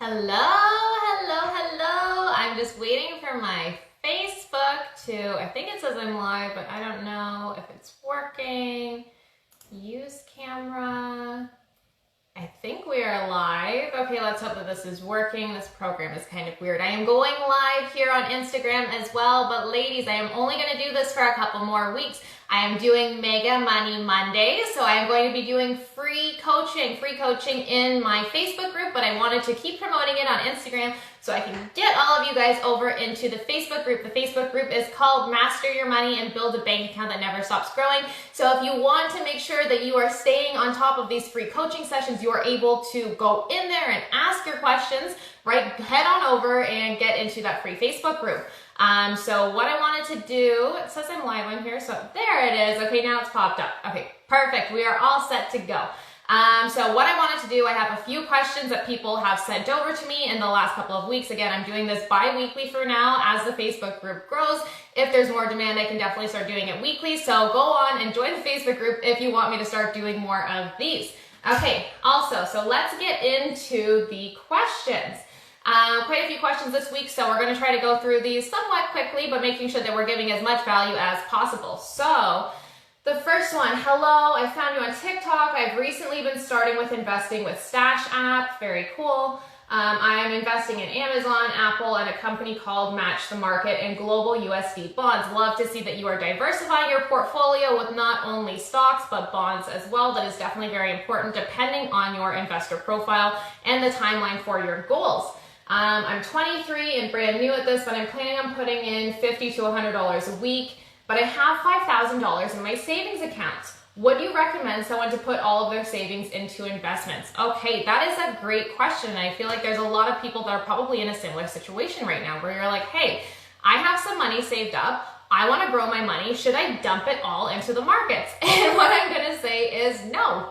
Hello, hello, hello. I'm just waiting for my Facebook to, I think it says I'm live, but I don't know if it's working. Use camera. I think we are live. Okay, let's hope that this is working. This program is kind of weird. I am going live here on Instagram as well, but ladies, I am only going to do this for a couple more weeks. I am doing Mega Money Mondays, so I am going to be doing free coaching in my Facebook group, but I wanted to keep promoting it on Instagram so I can get all of you guys over into the Facebook group. The Facebook group is called Master Your Money and Build a Bank Account That Never Stops Growing. So if you want to make sure that you are staying on top of these free coaching sessions, you are able to go in there and ask your questions, right? Head on over and get into that free Facebook group. So what I wanted to do, it says I'm live on here, so there it is. Okay, now it's popped up. Okay, perfect. We are all set to go. So what I wanted to do, I have a few questions that people have sent over to me in the last couple of weeks. Again, I'm doing this bi-weekly for now as the Facebook group grows. If there's more demand, I can definitely start doing it weekly. So go on and join the Facebook group if you want me to start doing more of these. Okay, also, so let's get into the questions. Quite a few questions this week, so we're going to try to go through these somewhat quickly, but making sure that we're giving as much value as possible. So, the first one, hello, I found you on TikTok. I've recently been starting with investing with Stash app, very cool. I am investing in Amazon, Apple, and a company called Match the Market and Global USD Bonds. Love to see that you are diversifying your portfolio with not only stocks, but bonds as well. That is definitely very important depending on your investor profile and the timeline for your goals. I'm 23 and brand new at this, but I'm planning on putting in $50 to $100 a week, but I have $5,000 in my savings account. Would you recommend someone to put all of their savings into investments? Okay, that is a great question. And I feel like there's a lot of people that are probably in a similar situation right now where you're like, hey, I have some money saved up. I want to grow my money. Should I dump it all into the markets? And what I'm going to say is no.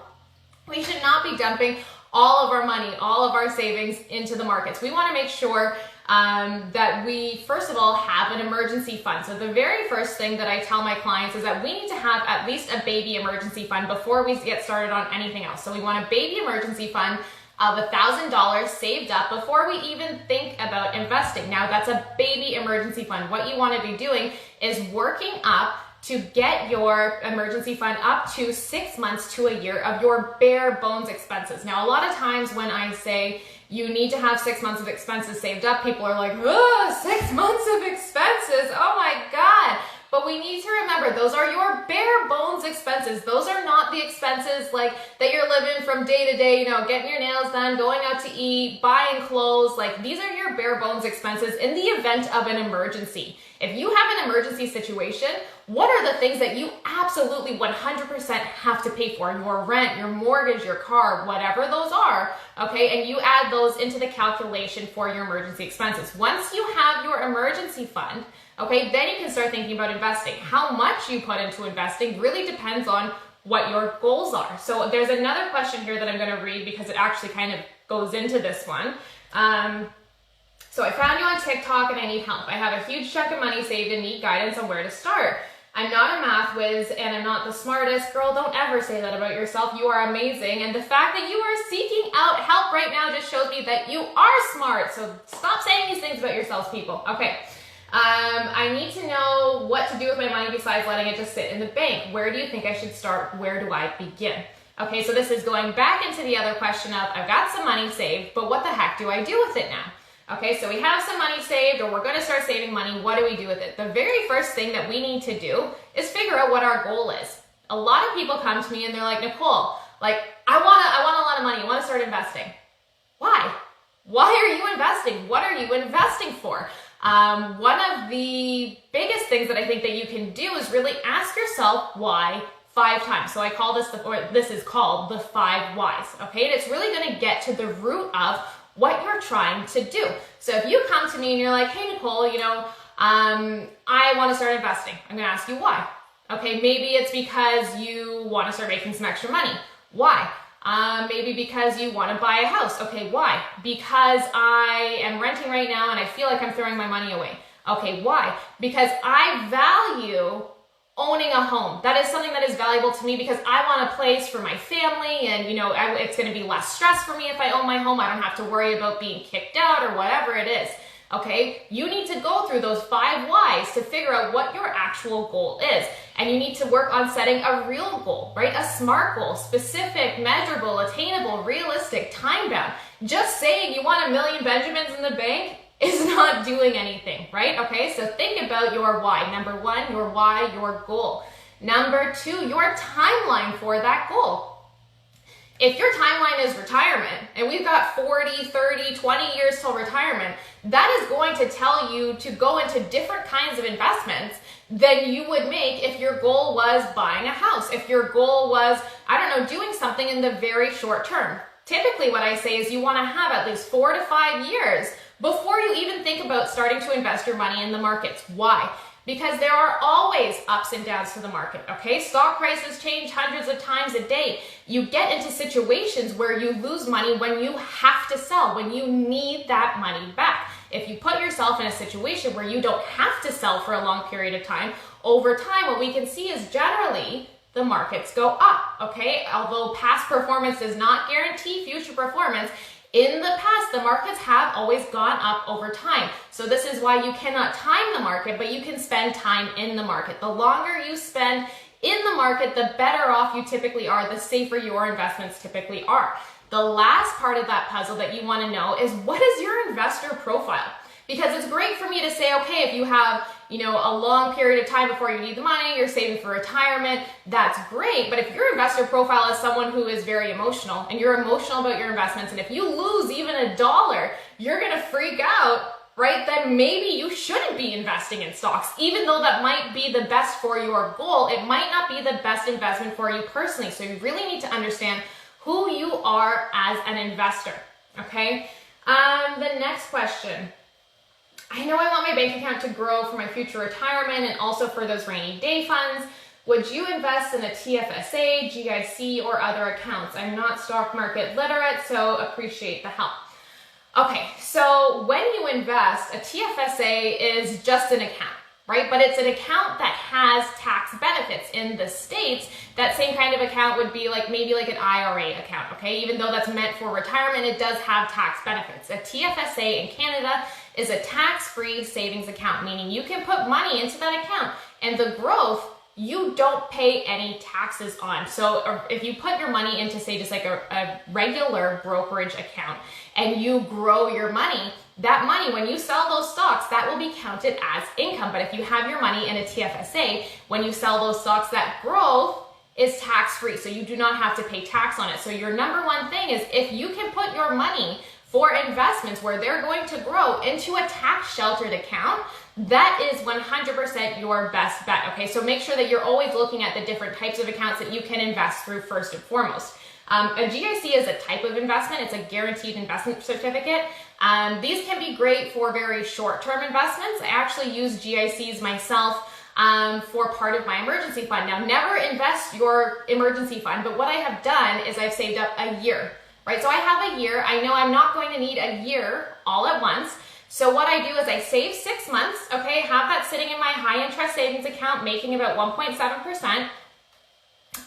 We should not be dumping all of our money, all of our savings into the markets. We want to make sure that we, first of all, have an emergency fund. So the very first thing that I tell my clients is that we need to have at least a baby emergency fund before we get started on anything else. So we want a baby emergency fund of $1,000 saved up before we even think about investing. Now that's a baby emergency fund. What you want to be doing is working up to get your emergency fund up to 6 months to a year of your bare bones expenses. Now, a lot of times when I say you need to have 6 months of expenses saved up, people are like, oh, 6 months of expenses, oh my God. But we need to remember, those are your bare bones expenses. Those are not the expenses like that you're living from day to day, you know, getting your nails done, going out to eat, buying clothes. Like these are your bare bones expenses in the event of an emergency. If you have an emergency situation, what are the things that you absolutely 100% have to pay for? Your rent, your mortgage, your car, whatever those are, okay? And you add those into the calculation for your emergency expenses. Once you have your emergency fund, okay, then you can start thinking about investing. How much you put into investing really depends on what your goals are. So there's another question here that I'm going to read because it actually kind of goes into this one. So I found you on TikTok and I need help. I have a huge chunk of money saved and need guidance on where to start. I'm not a math whiz and I'm not the smartest. Girl, don't ever say that about yourself. You are amazing. And the fact that you are seeking out help right now just shows me that you are smart. So stop saying these things about yourselves, people. Okay. I need to know what to do with my money besides letting it just sit in the bank. Where do you think I should start? Where do I begin? Okay, so this is going back into the other question of I've got some money saved, but what the heck do I do with it now? Okay, so we have some money saved or we're going to start saving money. What do we do with it? The very first thing that we need to do is figure out what our goal is. A lot of people come to me and they're like, Nicole, like I want a lot of money. I want to start investing. Why? Why are you investing? What are you investing for? One of the biggest things that I think that you can do is really ask yourself why 5 times. So I call this, this is called the 5 whys, okay? And it's really going to get to the root of what you're trying to do. So if you come to me and you're like, hey, Nicole, you know, I want to start investing. I'm going to ask you why. Okay, maybe it's because you want to start making some extra money. Why? Maybe because you want to buy a house. Okay, why? Because I am renting right now and I feel like I'm throwing my money away. Okay, why? Because I value owning a home. That is something that is valuable to me because I want a place for my family, and it's going to be less stress for me if I own my home. I don't have to worry about being kicked out or whatever it is. Okay, you need to go through those 5 whys to figure out what your actual goal is. And you need to work on setting a real goal, right? A SMART goal, specific, measurable, attainable, realistic, time-bound. Just saying you want 1,000,000 Benjamins in the bank is not doing anything, right? Okay, so think about your why. Number 1, your why, your goal. Number 2, your timeline for that goal. If your timeline is retirement, and we've got 40, 30, 20 years till retirement, that is going to tell you to go into different kinds of investments than you would make if your goal was buying a house, if your goal was, doing something in the very short term. Typically what I say is you want to have at least 4 to 5 years before you even think about starting to invest your money in the markets. Why? Because there are always ups and downs to the market, okay? Stock prices change hundreds of times a day. You get into situations where you lose money when you have to sell, when you need that money back. If you put yourself in a situation where you don't have to sell for a long period of time, over time what we can see is generally the markets go up, okay? Although past performance does not guarantee future performance, in the past, the markets have always gone up over time. So this is why you cannot time the market, but you can spend time in the market. The longer you spend in the market, the better off you typically are, the safer your investments typically are. The last part of that puzzle that you want to know is, what is your investor profile? Because it's great for me to say, okay, if you have, a long period of time before you need the money, you're saving for retirement, that's great. But if your investor profile is someone who is very emotional, and you're emotional about your investments, and if you lose even $1, you're going to freak out, right? Then maybe you shouldn't be investing in stocks. Even though that might be the best for your goal, it might not be the best investment for you personally. So you really need to understand who you are as an investor, okay? The next question. I know I want my bank account to grow for my future retirement and also for those rainy day funds. Would you invest in a TFSA, GIC, or other accounts? I'm not stock market literate, so appreciate the help. Okay, so when you invest, a TFSA is just an account, right? But it's an account that has tax benefits. In the States, that same kind of account would be maybe an IRA account, okay? Even though that's meant for retirement, it does have tax benefits. A TFSA in Canada is a tax-free savings account, meaning you can put money into that account, and the growth you don't pay any taxes on. So if you put your money into, say, just a regular brokerage account and you grow your money, that money, when you sell those stocks, that will be counted as income. But if you have your money in a TFSA, when you sell those stocks, that growth is tax-free. So you do not have to pay tax on it. So your number one thing is, if you can put your money for investments where they're going to grow into a tax-sheltered account, that is 100% your best bet, okay? So make sure that you're always looking at the different types of accounts that you can invest through first and foremost. A GIC is a type of investment. It's a guaranteed investment certificate. These can be great for very short-term investments. I actually use GICs myself for part of my emergency fund. Now, never invest your emergency fund, but what I have done is I've saved up a year, right? So I have a year. I know I'm not going to need a year all at once. So what I do is I save 6 months, okay, have that sitting in my high interest savings account, making about 1.7%.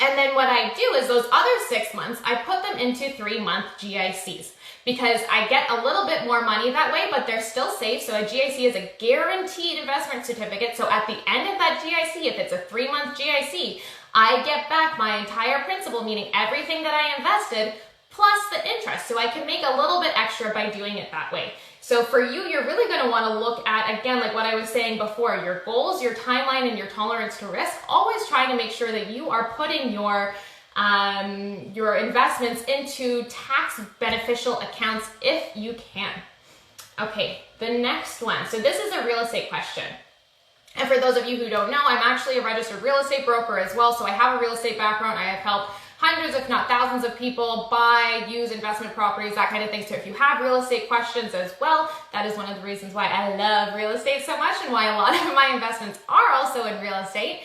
And then what I do is those other 6 months, I put them into 3-month GICs, because I get a little bit more money that way, but they're still safe. So a GIC is a guaranteed investment certificate. So at the end of that GIC, if it's a 3-month GIC, I get back my entire principal, meaning everything that I invested plus the interest. So I can make a little bit extra by doing it that way. So for you, you're really going to want to look at, again, like what I was saying before, your goals, your timeline, and your tolerance to risk. Always trying to make sure that you are putting your investments into tax beneficial accounts if you can. Okay, the next one. So this is a real estate question. And for those of you who don't know, I'm actually a registered real estate broker as well. So I have a real estate background. I have helped hundreds, if not thousands of people buy, use investment properties, that kind of thing. So if you have real estate questions as well, that is one of the reasons why I love real estate so much, and why a lot of my investments are also in real estate,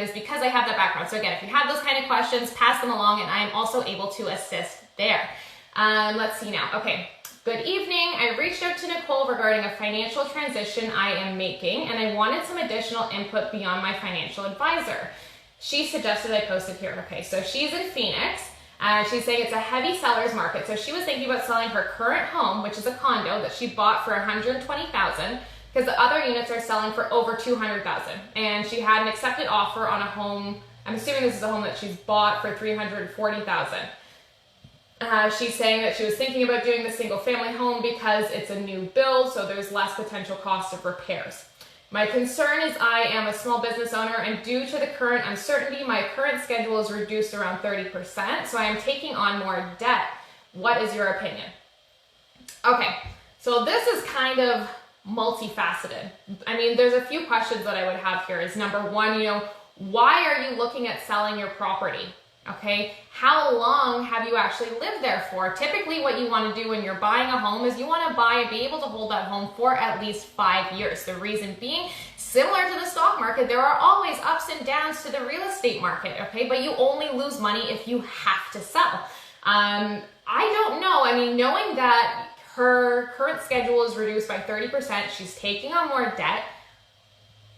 is because I have that background. So again, if you have those kind of questions, pass them along, and I am also able to assist there. Let's see now. Okay, Good evening. I reached out to Nicole regarding a financial transition I am making, and I wanted some additional input beyond my financial advisor. She suggested I posted here. Okay, so she's in Phoenix, and she's saying it's a heavy seller's market. So she was thinking about selling her current home, which is a condo that she bought for $120,000, because the other units are selling for over $200,000. And she had an accepted offer on a home. I'm assuming this is a home that she's bought for $340,000. She's saying that she was thinking about doing the single family home because it's a new build, so there's less potential cost of repairs. My concern is I am a small business owner, and due to the current uncertainty, my current schedule is reduced around 30%, so I am taking on more debt. What is your opinion? Okay, so this is kind of multifaceted. I mean, there's a few questions that I would have here. Is number one, why are you looking at selling your property? Okay, how long have you actually lived there for? Typically what you want to do when you're buying a home is you want to be able to hold that home for at least 5 years. The reason being, similar to the stock market, there are always ups and downs to the real estate market, okay? But you only lose money if you have to sell. I don't know. I mean, knowing that her current schedule is reduced by 30%, she's taking on more debt,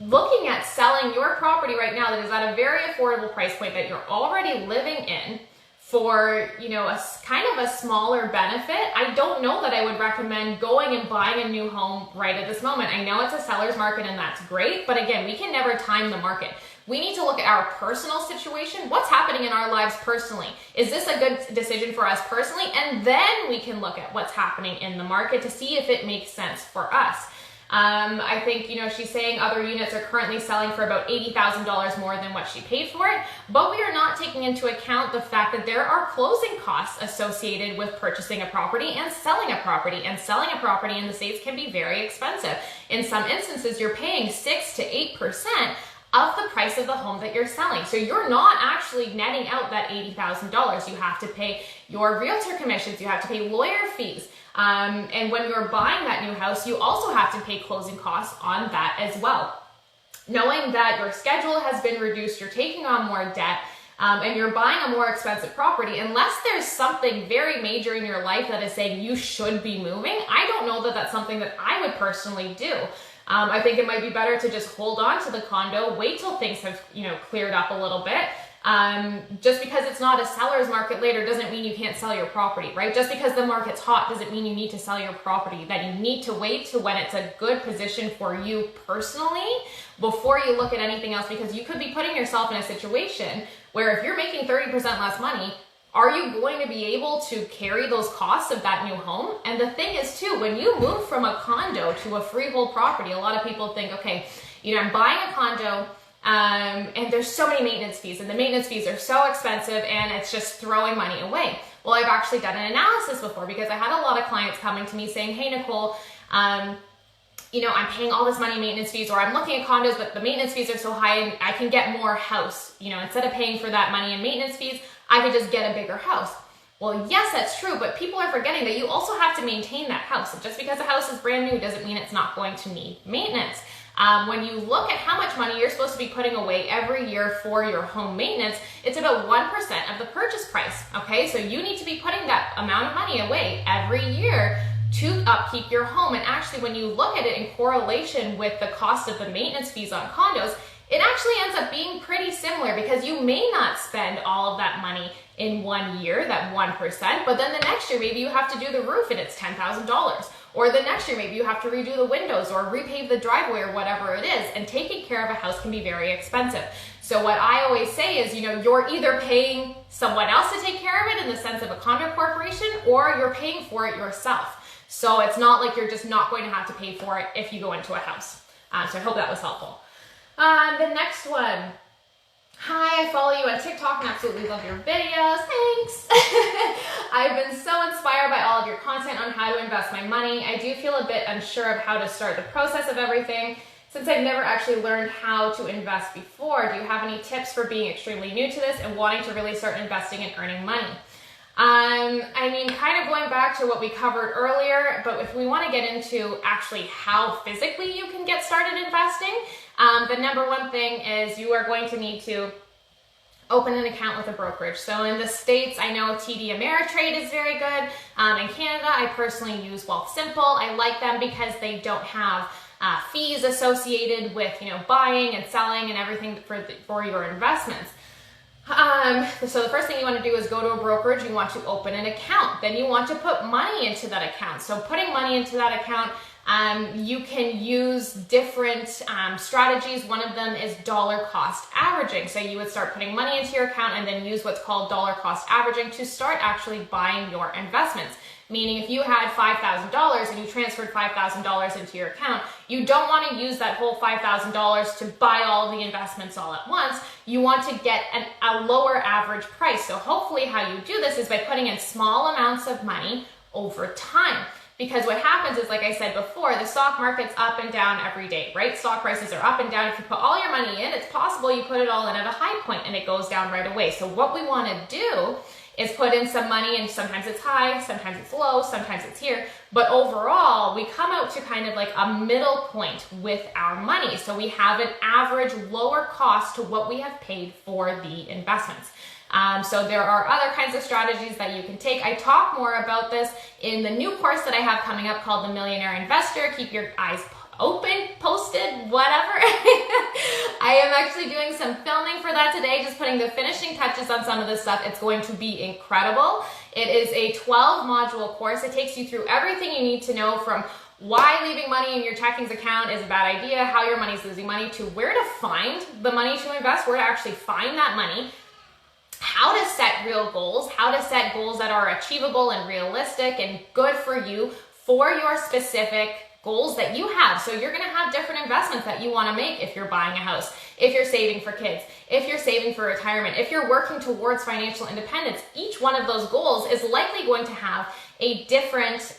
looking at selling your property right now that is at a very affordable price point that you're already living in for, a kind of a smaller benefit, I don't know that I would recommend going and buying a new home right at this moment. I know it's a seller's market and that's great, but again, we can never time the market. We need to look at our personal situation. What's happening in our lives personally? Is this a good decision for us personally? And then we can look at what's happening in the market to see if it makes sense for us. I think, she's saying other units are currently selling for about $80,000 more than what she paid for it, but we are not taking into account the fact that there are closing costs associated with purchasing a property and selling a property, and selling a property in the States can be very expensive. In some instances, you're paying 6 to 8% of the price of the home that you're selling. So you're not actually netting out that $80,000. You have to pay your realtor commissions, you have to pay lawyer fees. And when you're buying that new house, you also have to pay closing costs on that as well. Knowing that your schedule has been reduced, you're taking on more debt, and you're buying a more expensive property, unless there's something very major in your life that is saying you should be moving, I don't know that that's something that I would personally do. I think it might be better to just hold on to the condo, wait till things have, cleared up a little bit. Just because it's not a seller's market later doesn't mean you can't sell your property, right? Just because the market's hot doesn't mean you need to sell your property. That you need to wait to when it's a good position for you personally before you look at anything else, because you could be putting yourself in a situation where if you're making 30% less money, are you going to be able to carry those costs of that new home? And the thing is too, when you move from a condo to a freehold property, a lot of people think, okay, I'm buying a condo, and there's so many maintenance fees, and the maintenance fees are so expensive, and it's just throwing money away. Well, I've actually done an analysis before, because I had a lot of clients coming to me saying, hey, Nicole, I'm paying all this money in maintenance fees, or I'm looking at condos, but the maintenance fees are so high and I can get more house. Instead of paying for that money in maintenance fees, I could just get a bigger house. Well, yes, that's true, but people are forgetting that you also have to maintain that house. And just because a house is brand new doesn't mean it's not going to need maintenance. When you look at how much money you're supposed to be putting away every year for your home maintenance, it's about 1% of the purchase price, okay? So you need to be putting that amount of money away every year to upkeep your home. And actually, when you look at it in correlation with the cost of the maintenance fees on condos, it actually ends up being pretty similar, because you may not spend all of that money in 1 year, that 1%, but then the next year maybe you have to do the roof and it's $10,000. Or the next year maybe you have to redo the windows or repave the driveway or whatever it is. And taking care of a house can be very expensive. So what I always say is, you're either paying someone else to take care of it in the sense of a condo corporation, or you're paying for it yourself. So it's not like you're just not going to have to pay for it if you go into a house. So I hope that was helpful. The next one. Hi, I follow you on TikTok and absolutely love your videos. Thanks. I've been so inspired by all of your content on how to invest my money. I do feel a bit unsure of how to start the process of everything, since I've never actually learned how to invest before. Do you have any tips for being extremely new to this and wanting to really start investing and earning money? Kind of going back to what we covered earlier, but if we want to get into actually how physically you can get started investing, the number one thing is you are going to need to open an account with a brokerage. So in the States, I know TD Ameritrade is very good. In Canada, I personally use Wealthsimple. I like them because they don't have fees associated with, buying and selling and everything for your investments. So the first thing you want to do is go to a brokerage. You want to open an account. Then you want to put money into that account. So putting money into that account, you can use different strategies. One of them is dollar cost averaging. So you would start putting money into your account and then use what's called dollar cost averaging to start actually buying your investments. Meaning if you had $5,000 and you transferred $5,000 into your account, you don't want to use that whole $5,000 to buy all the investments all at once. You want to get a lower average price. So hopefully how you do this is by putting in small amounts of money over time. Because what happens is, like I said before, the stock market's up and down every day, right? Stock prices are up and down. If you put all your money in, it's possible you put it all in at a high point and it goes down right away. So what we want to do is put in some money, and sometimes it's high, sometimes it's low, sometimes it's here. But overall, we come out to kind of like a middle point with our money. So we have an average lower cost to what we have paid for the investments. So there are other kinds of strategies that you can take. I talk more about this in the new course that I have coming up called The Millionaire Investor. Keep your eyes open, posted, whatever. I am actually doing some filming for that today, just putting the finishing touches on some of this stuff. It's going to be incredible. It is a 12-module course. It takes you through everything you need to know, from why leaving money in your checkings account is a bad idea, how your money's losing money, to where to find the money to invest, where to actually find that money, how to set real goals, how to set goals that are achievable and realistic and good for you for your specific goals that you have. So you're going to have different investments that you want to make if you're buying a house, if you're saving for kids, if you're saving for retirement, if you're working towards financial independence. Each one of those goals is likely going to have a different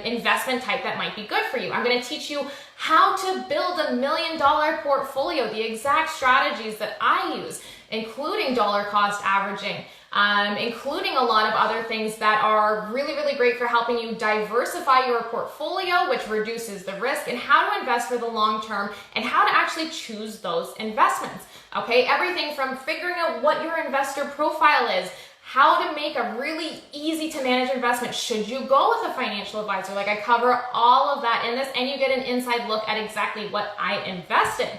investment type that might be good for you. I'm going to teach you how to build $1 million portfolio, the exact strategies that I use, including dollar cost averaging, including a lot of other things that are really, really great for helping you diversify your portfolio, which reduces the risk, and how to invest for the long term, and how to actually choose those investments. Okay, everything from figuring out what your investor profile is, how to make a really easy to manage investment. Should you go with a financial advisor? Like, I cover all of that in this, and you get an inside look at exactly what I invest in.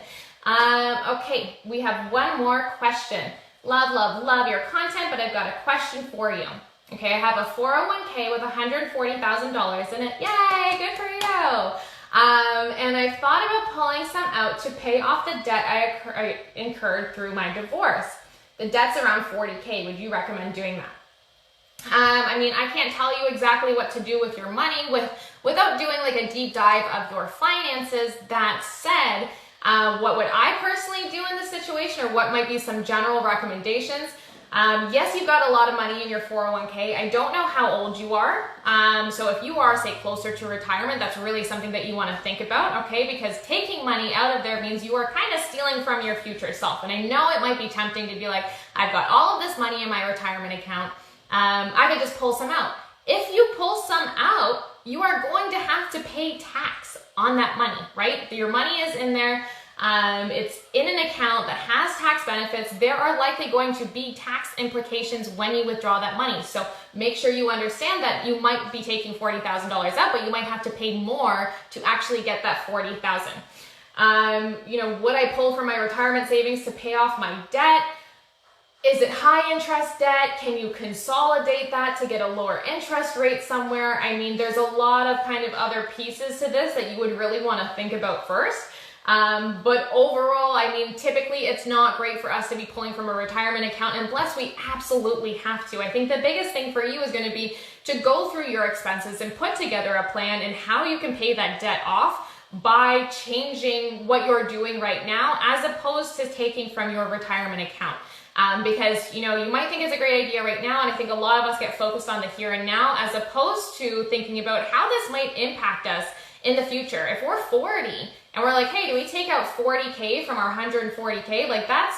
Okay, we have one more question. Love your content, but I've got a question for you. Okay, I have a 401k with $140,000 in it. Yay, good for you. And I thought about pulling some out to pay off the debt I incurred through my divorce. The debt's around $40K. Would you recommend doing that? I mean, I can't tell you exactly what to do with your money without doing like a deep dive of your finances. That said, what would I personally do in this situation, or what might be some general recommendations? Yes, you've got a lot of money in your 401k. I don't know how old you are. So if you are, say, closer to retirement, that's really something that you want to think about, okay? Because taking money out of there means you are kind of stealing from your future self. And I know it might be tempting to be like, I've got all of this money in my retirement account. I could just pull some out. If you pull some out, you are going to have to pay tax on that money, right? Your money is in there. It's in an account that has tax benefits. There are likely going to be tax implications when you withdraw that money. So make sure you understand that you might be taking $40,000 out, but you might have to pay more to actually get that $40,000. You know, would I pull from my retirement savings to pay off my debt? Is it high interest debt? Can you consolidate that to get a lower interest rate somewhere? I mean, there's a lot of kind of other pieces to this that you would really want to think about first. But overall, I mean, typically it's not great for us to be pulling from a retirement account unless we absolutely have to. I think the biggest thing for you is going to be to go through your expenses and put together a plan and how you can pay that debt off by changing what you're doing right now as opposed to taking from your retirement account. Because, you know, you might think it's a great idea right now, and I think a lot of us get focused on the here and now as opposed to thinking about how this might impact us in the future. If we're 40 and we're like, hey, do we take out $40K from our $140K? Like, that's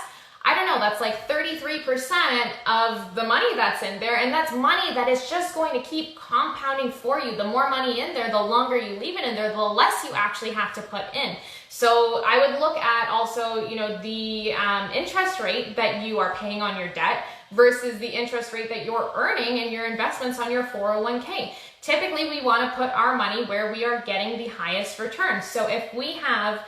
I don't know, that's like 33% of the money that's in there, and that's money that is just going to keep compounding for you. The more money in there, the longer you leave it in there, the less you actually have to put in. So I would look at also, you know, the interest rate that you are paying on your debt versus the interest rate that you're earning in your investments on your 401k. Typically, we want to put our money where we are getting the highest return. So if we have,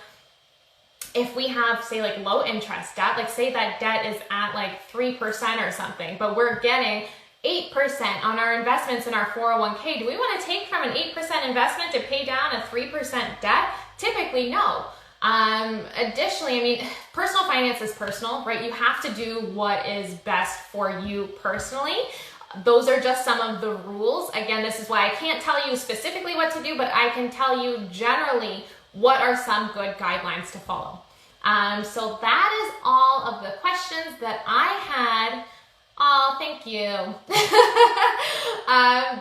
say like low interest debt, like say that debt is at like 3% or something, but we're getting 8% on our investments in our 401k, do we want to take from an 8% investment to pay down a 3% debt? Typically, no. Additionally, I mean, personal finance is personal, right? You have to do what is best for you personally. Those are just some of the rules. Again, this is why I can't tell you specifically what to do, but I can tell you generally what are some good guidelines to follow. So that is all of the questions that I had. Oh, thank you.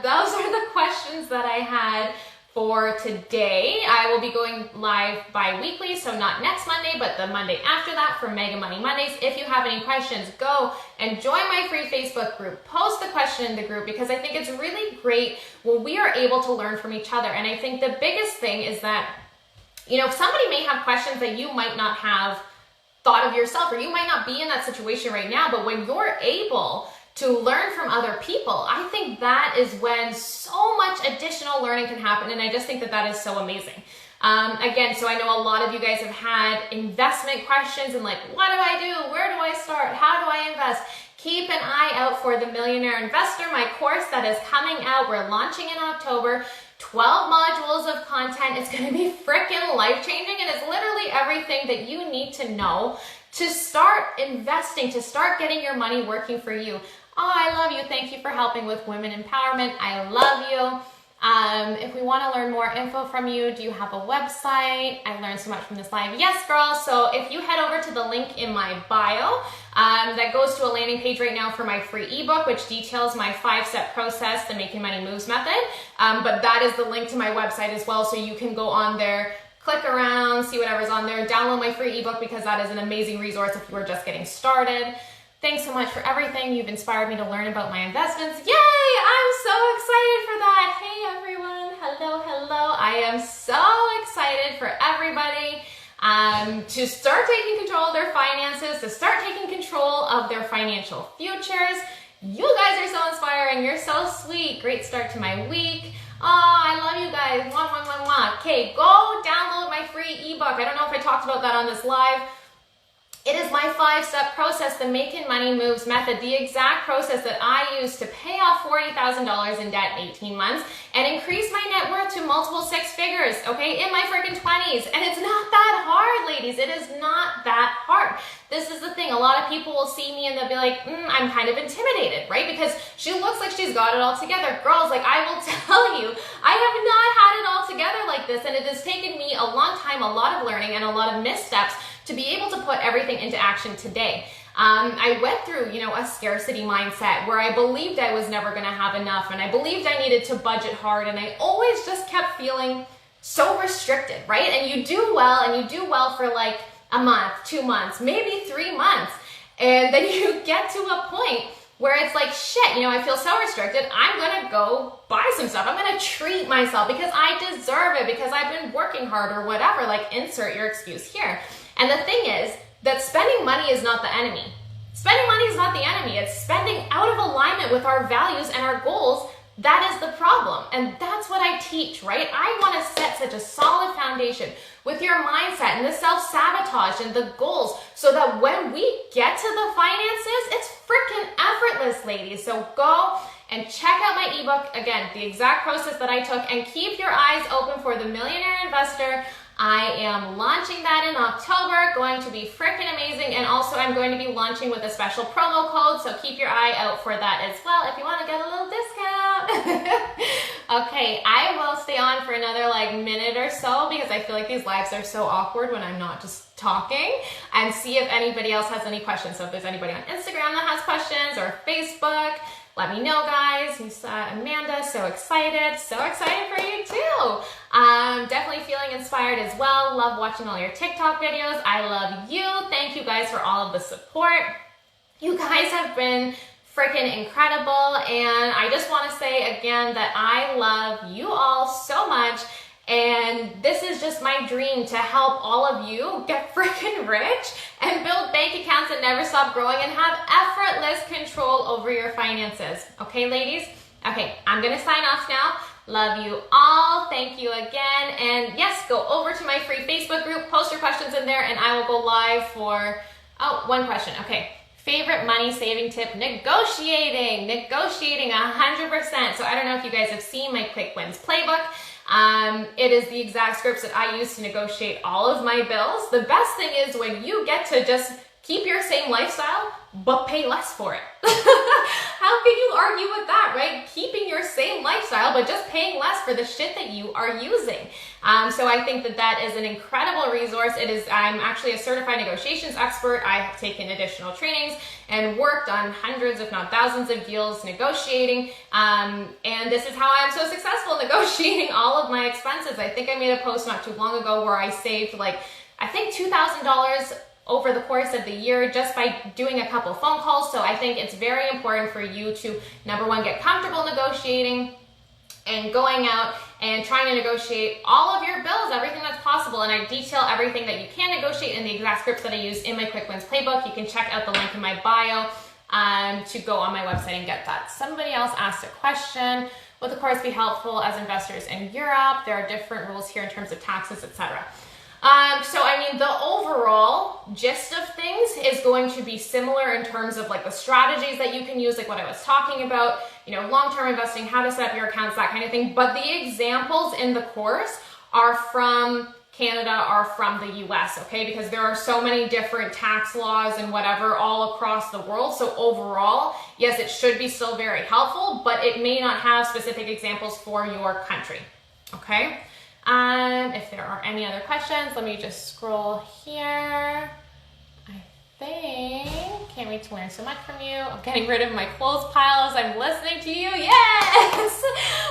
Those are the questions that I had for today. I will be going live bi-weekly, so not next Monday, but the Monday after that for Mega Money Mondays. If you have any questions, go and join my free Facebook group. Post the question in the group because I think it's really great when we are able to learn from each other. And I think the biggest thing is that, you know, somebody may have questions that you might not have thought of yourself, or you might not be in that situation right now, but when you're able to learn from other people, I think that is when so much additional learning can happen, and I just think that that is so amazing. Again, so I know a lot of you guys have had investment questions and like, what do I do? Where do I start? How do I invest? Keep an eye out for the Millionaire Investor, my course that is coming out. We're launching in October. 12 modules of content. It's going to be freaking life-changing, and it's literally everything that you need to know to start investing, to start getting your money working for you. Oh, I love you. Thank you for helping with women empowerment. I love you. If we want to learn more info from you, do you have a website? I learned so much from this live. Yes, girl. So if you head over to the link in my bio, that goes to a landing page right now for my free ebook, which details my 5-step process, the Making Money Moves method. But that is the link to my website as well. So you can go on there, click around, see whatever's on there, download my free ebook because that is an amazing resource if you are just getting started. Thanks so much for everything. You've inspired me to learn about my investments. Yay! I'm so excited for that. Hey everyone. Hello, hello. I am so excited for everybody to start taking control of their finances, to start taking control of their financial futures. You guys are so inspiring. You're so sweet. Great start to my week. Oh, I love you guys. Mwah, mwah, mwah, mwah. Okay, go download my free ebook. I don't know if I talked about that on this live. It is my 5-step process, the Making Money Moves method, the exact process that I use to pay off $40,000 in debt in 18 months and increase my net worth to multiple 6 figures, okay, in my freaking 20s. And it's not that hard, ladies. It is not that hard. This is the thing. A lot of people will see me and they'll be like, I'm kind of intimidated, right? Because she looks like she's got it all together. Girls, like I will tell you, I have not had it all together like this. And it has taken me a long time, a lot of learning and a lot of missteps to be able to put everything into action today. I went through, a scarcity mindset where I believed I was never gonna have enough and I believed I needed to budget hard and I always just kept feeling so restricted, right? And you do well for like a month, 2 months, maybe 3 months. And then you get to a point where it's like, shit, I feel so restricted. I'm gonna go buy some stuff. I'm gonna treat myself because I deserve it, because I've been working hard or whatever, like insert your excuse here. And the thing is that spending money is not the enemy. Spending money is not the enemy. It's spending out of alignment with our values and our goals. That is the problem. And that's what I teach, right? I want to set such a solid foundation with your mindset and the self-sabotage and the goals so that when we get to the finances, it's freaking effortless, ladies. So go and check out my ebook. Again, the exact process that I took, and keep your eyes open for the Millionaire Investor. I am launching that in October, going to be freaking amazing, and also I'm going to be launching with a special promo code, so keep your eye out for that as well if you want to get a little discount. Okay, I will stay on for another minute or so because I feel like these lives are so awkward when I'm not just talking, and see if anybody else has any questions. So if there's anybody on Instagram that has questions or Facebook, let me know, guys. You saw Amanda, so excited for you too. Definitely feeling inspired as well. Love watching all your TikTok videos. I love you. Thank you guys for all of the support. You guys have been freaking incredible, and I just want to say again that I love you all so much, and this is just my dream to help all of you get freaking rich and build bank accounts that never stop growing and have effortless control over your finances. Okay, ladies? Okay, I'm gonna sign off now. Love you all. Thank you again. And yes, go over to my free Facebook group, post your questions in there, and I will go live for, one question. Okay. Favorite money saving tip, negotiating 100%. So I don't know if you guys have seen my Quick Wins playbook. It is the exact scripts that I use to negotiate all of my bills. The best thing is when you get to just keep your same lifestyle, but pay less for it. How can you argue with that, right? Keeping your same lifestyle, but just paying less for the shit that you are using. So I think that that is an incredible resource. I'm actually a certified negotiations expert. I have taken additional trainings and worked on hundreds, if not thousands of deals negotiating. And this is how I'm so successful negotiating all of my expenses. I think I made a post not too long ago where I saved I think $2,000 over the course of the year just by doing a couple phone calls. So I think it's very important for you to, number one, get comfortable negotiating and going out and trying to negotiate all of your bills, everything that's possible. And I detail everything that you can negotiate in the exact scripts that I use in my Quick Wins playbook. You can check out the link in my bio to go on my website and get that. Somebody else asked a question. Will the course be helpful as investors in Europe? There are different rules here in terms of taxes, etc. So I mean, the overall gist of things is going to be similar in terms of the strategies that you can use, like what I was talking about, long-term investing, how to set up your accounts, that kind of thing. But the examples in the course are from Canada or from the US, okay? Because there are so many different tax laws and whatever all across the world. So overall, yes, it should be still very helpful, but it may not have specific examples for your country, okay? If there are any other questions, let me just scroll here. Can't wait to learn so much from you. I'm getting rid of my clothes piles. I'm listening to you. Yes!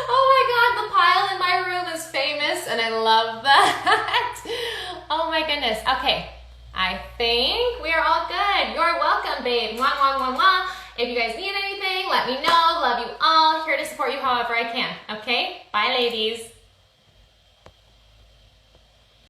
Oh my God, the pile in my room is famous and I love that. Oh my goodness. Okay, I think we are all good. You're welcome, babe. Mwah, mwah, mwah, mwah. If you guys need anything, let me know. Love you all. Here to support you however I can. Okay? Bye, ladies.